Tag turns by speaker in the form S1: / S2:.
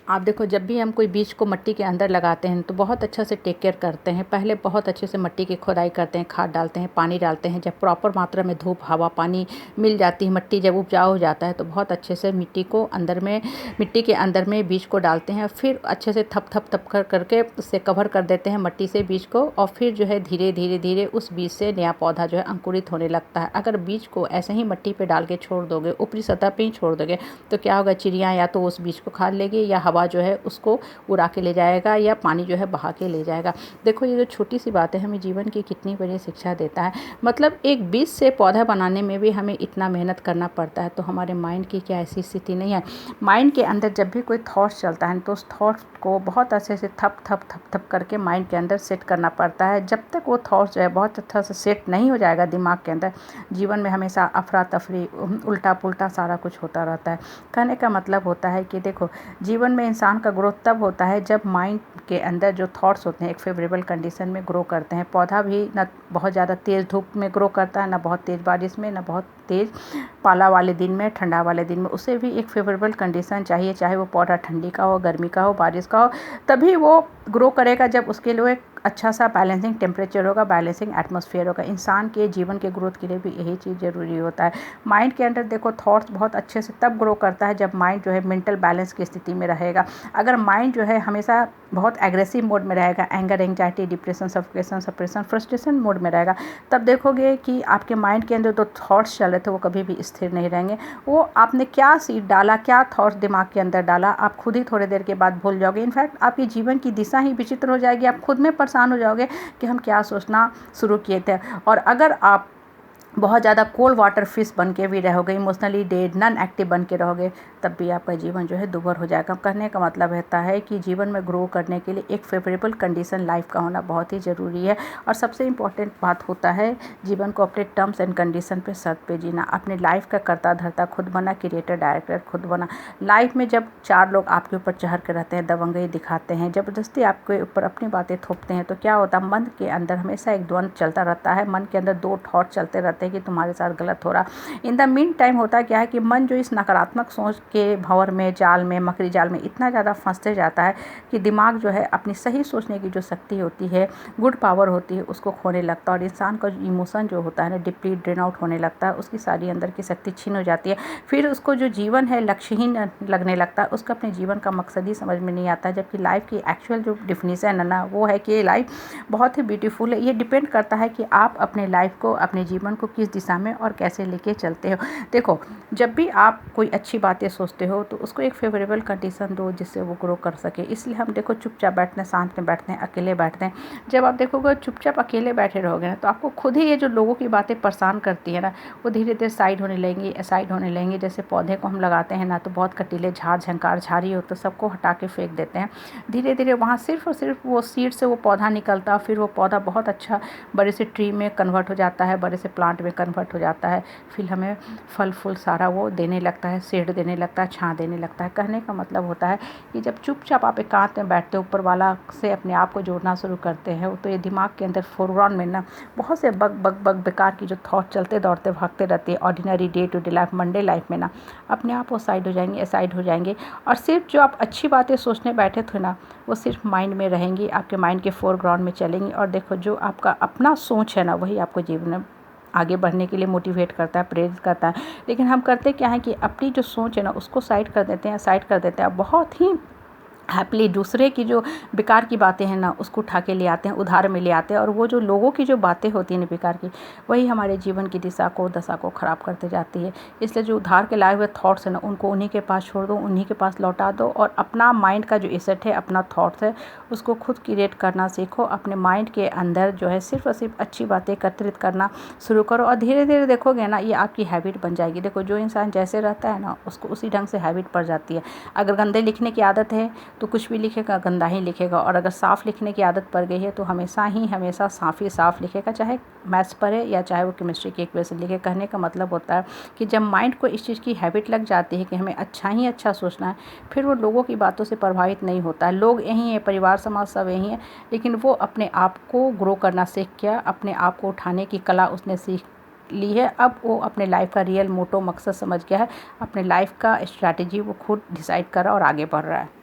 S1: आप देखो, जब भी हम कोई बीज को मिट्टी के अंदर लगाते हैं तो बहुत अच्छा से टेक केयर करते हैं। पहले बहुत अच्छे से मिट्टी की खुदाई करते हैं, खाद डालते हैं, पानी डालते हैं। जब प्रॉपर मात्रा में धूप, हवा, पानी मिल जाती है, मिट्टी जब उपजाऊ हो जाता है तो बहुत अच्छे से मिट्टी के अंदर में बीज को डालते हैं। फिर अच्छे से थप थप थप कर करके उससे कवर कर देते हैं मिट्टी से बीज को, और फिर जो है धीरे धीरे धीरे उस बीज से नया पौधा जो है अंकुरित होने लगता है। अगर बीज को ऐसे ही मिट्टी पे डाल के छोड़ दोगे, ऊपरी सतह पे ही छोड़ दोगे, तो क्या होगा, चिड़िया या तो उस बीज को खा लेगी, या हवा जो है उसको उड़ा के ले जाएगा, या पानी जो है बहा के ले जाएगा। देखो, ये जो छोटी सी बात है हमें जीवन की कितनी बड़ी शिक्षा देता है। मतलब एक बीज से पौधा बनाने में भी हमें इतना मेहनत करना पड़ता है, तो हमारे माइंड की क्या ऐसी स्थिति नहीं है। माइंड के अंदर जब भी कोई थॉट्स चलता है तो उस थॉट्स को बहुत अच्छे से थप थप थप थप करके माइंड के अंदर सेट करना पड़ता है। जब तक वो थॉट्स जो है बहुत अच्छा से सेट नहीं हो जाएगा दिमाग के अंदर, जीवन में हमेशा अफरा तफरी, उल्टा पुल्टा सारा कुछ होता रहता है। कहने का मतलब होता है कि देखो, जीवन में इंसान का ग्रोथ तब होता है जब माइंड के अंदर जो थॉट्स होते हैं एक फेवरेबल कंडीशन में ग्रो करते हैं। पौधा भी ना बहुत ज़्यादा तेज़ धूप में ग्रो करता है, ना बहुत तेज़ बारिश में, ना बहुत तेज़ पाला वाले दिन में, ठंडा वाले दिन में। उसे भी एक फेवरेबल कंडीशन चाहिए, चाहे वो पौधा ठंडी का हो, गर्मी का हो, बारिश का हो, तभी वो ग्रो करेगा। जब उसके लिए एक अच्छा सा बैलेंसिंग टेम्परेचर होगा, बैलेंसिंग एटमॉस्फेयर होगा। इंसान के जीवन के ग्रोथ के लिए भी यही चीज़ ज़रूरी होता है। माइंड के अंदर देखो, थॉट्स बहुत अच्छे से तब ग्रो करता है जब माइंड जो है मेंटल बैलेंस की स्थिति में रहेगा। अगर माइंड जो है हमेशा बहुत एग्रेसिव मोड में रहेगा, anger, anxiety, depression, suffocation, suppression, frustration mode में रहेगा, तब देखोगे कि आपके माइंड के अंदर जो थॉट्स चल रहे थे वो कभी भी स्थिर नहीं रहेंगे। वो आपने क्या सीड डाला, क्या थॉट्स दिमाग के अंदर डाला, आप खुद ही थोड़ी देर के बाद भूल जाओगे। इनफैक्ट आपकी जीवन की दिशा ही विचित्र हो जाएगी। आप खुद में परेशान हो जाओगे कि हम क्या सोचना शुरू किए थे। और अगर आप बहुत ज़्यादा कोल्ड वाटर फिश बन के भी रहोगे, इमोशनली डेड, नॉन एक्टिव बन के रहोगे, तब भी आपका जीवन जो है दुभर हो जाएगा। कहने का मतलब रहता है कि जीवन में ग्रो करने के लिए एक फेवरेबल कंडीशन लाइफ का होना बहुत ही ज़रूरी है। और सबसे इम्पॉर्टेंट बात होता है जीवन को अपने टर्म्स एंड कंडीशन पे, शर्त पे जीना। अपने लाइफ का कर्ता धर्ता खुद बना, क्रिएटर डायरेक्टर खुद बना। लाइफ में जब चार लोग आपके ऊपर चढ़ के रहते हैं, दबंगई दिखाते हैं, ज़बरदस्ती आपके ऊपर अपनी बातें थोपते हैं, तो क्या होता है, मन के अंदर हमेशा एक द्वंद्व चलता रहता है। मन के अंदर दो थॉट चलते रहते हैं कि तुम्हारे साथ गलत हो रहा। इन द मीन टाइम होता क्या है कि मन जो इस नकारात्मक सोच के भंवर में, जाल में, मकड़ी जाल में इतना ज़्यादा फंसते जाता है कि दिमाग जो है अपनी सही सोचने की जो शक्ति होती है, गुड पावर होती है, उसको खोने लगता है। और इंसान का इमोशन जो होता है ना, डिप्लीट, ड्रेन आउट होने लगता है। उसकी सारी अंदर की शक्ति छीन हो जाती है। फिर उसको जो जीवन है लक्ष्यहीन लगने लगता है। उसका अपने जीवन का मकसद ही समझ में नहीं आता। जबकि लाइफ की एक्चुअल जो डिफिनीशन है ना, वो है कि लाइफ बहुत ही ब्यूटीफुल है। ये डिपेंड करता है कि आप अपने लाइफ को, अपने जीवन को किस दिशा में और कैसे लेके चलते हो। देखो, जब भी आप कोई अच्छी बातें सोचते हो तो उसको एक फेवरेबल कंडीशन दो जिससे वो ग्रो कर सके। इसलिए हम देखो चुपचाप बैठते हैं, शांत में बैठते हैं, अकेले बैठते हैं। जब आप देखोगे चुपचाप अकेले बैठे रहोगे ना, तो आपको खुद ही ये जो लोगों की बातें परेशान करती है ना, वो धीरे धीरे साइड होने लगेंगी, साइड होने लगेंगी। जैसे पौधे को हम लगाते हैं ना, तो बहुत कटीले झाड़ झंकार झाड़ी हो तो सबको हटा के फेंक देते हैं। धीरे धीरे वहाँ सिर्फ और सिर्फ वो सीड से वो पौधा निकलता, फिर वो पौधा बहुत अच्छा बड़े से ट्री में कन्वर्ट हो जाता है, बड़े से प्लांट में कन्वर्ट हो जाता है। फिर हमें फल फूल सारा वो देने लगता है, शेड देने लगता है, छां देने लगता है। कहने का मतलब होता है कि जब चुपचाप आप एकांत में बैठते हो, ऊपर वाला से अपने आप को जोड़ना शुरू करते हैं, तो ये दिमाग के अंदर फोरग्राउंड में ना बहुत से बग बग बग बेकार की जो थॉट चलते दौड़ते भागते रहते हैं ordinary day to day life, Monday life में ना, अपने आप वो साइड हो जाएंगे, साइड हो जाएंगे। और सिर्फ जो आप अच्छी बातें सोचने बैठे थे ना, वो सिर्फ माइंड में रहेंगी, आपके माइंड के फोरग्राउंड में चलेंगी। और देखो, जो आपका अपना सोच है ना, वही आपको जीवन में आगे बढ़ने के लिए मोटिवेट करता है, प्रेरित करता है। लेकिन हम करते क्या है कि अपनी जो सोच है ना, उसको साइड कर देते हैं, साइड कर देते हैं। बहुत ही हैप्पीली दूसरे की जो बेकार की बातें हैं ना, उसको उठा के ले आते हैं, उधार में ले आते हैं। और वो जो लोगों की जो बातें होती हैं ना बेकार की, वही हमारे जीवन की दिशा को, दशा को ख़राब करते जाती है। इसलिए जो उधार के लाए हुए थॉट्स हैं ना, उनको उन्हीं के पास छोड़ दो, उन्हीं के पास लौटा दो। और अपना माइंड का जो एसेट है, अपना थॉट्स है, उसको खुद क्रिएट करना सीखो। अपने माइंड के अंदर जो है सिर्फ और सिर्फ अच्छी बातें एकत्रित करना शुरू करो। और धीरे धीरे देखोगे ना, ये आपकी हैबिट बन जाएगी। देखो, जो इंसान जैसे रहता है ना, उसको उसी ढंग से हैबिट पड़ जाती है। अगर गंदे लिखने की आदत है तो कुछ भी लिखेगा गंदा ही लिखेगा। और अगर साफ़ लिखने की आदत पड़ गई है तो हमेशा ही हमेशा साफ़ ही साफ़ लिखेगा, चाहे मैथ्स पढ़े या चाहे वो केमिस्ट्री की इक्वेशन लिखे। कहने का मतलब होता है कि जब माइंड को इस चीज़ की हैबिट लग जाती है कि हमें अच्छा ही अच्छा सोचना है, फिर वो लोगों की बातों से प्रभावित नहीं होता है। लोग यही हैं, परिवार समाज सब यही है, लेकिन वो अपने आप को ग्रो करना सीख गया, अपने आप को उठाने की कला उसने सीख ली है। अब वो अपने लाइफ का रियल मोटो मकसद समझ गया है, अपने लाइफ का स्ट्रैटेजी वो खुद डिसाइड कर रहा है और आगे बढ़ रहा है।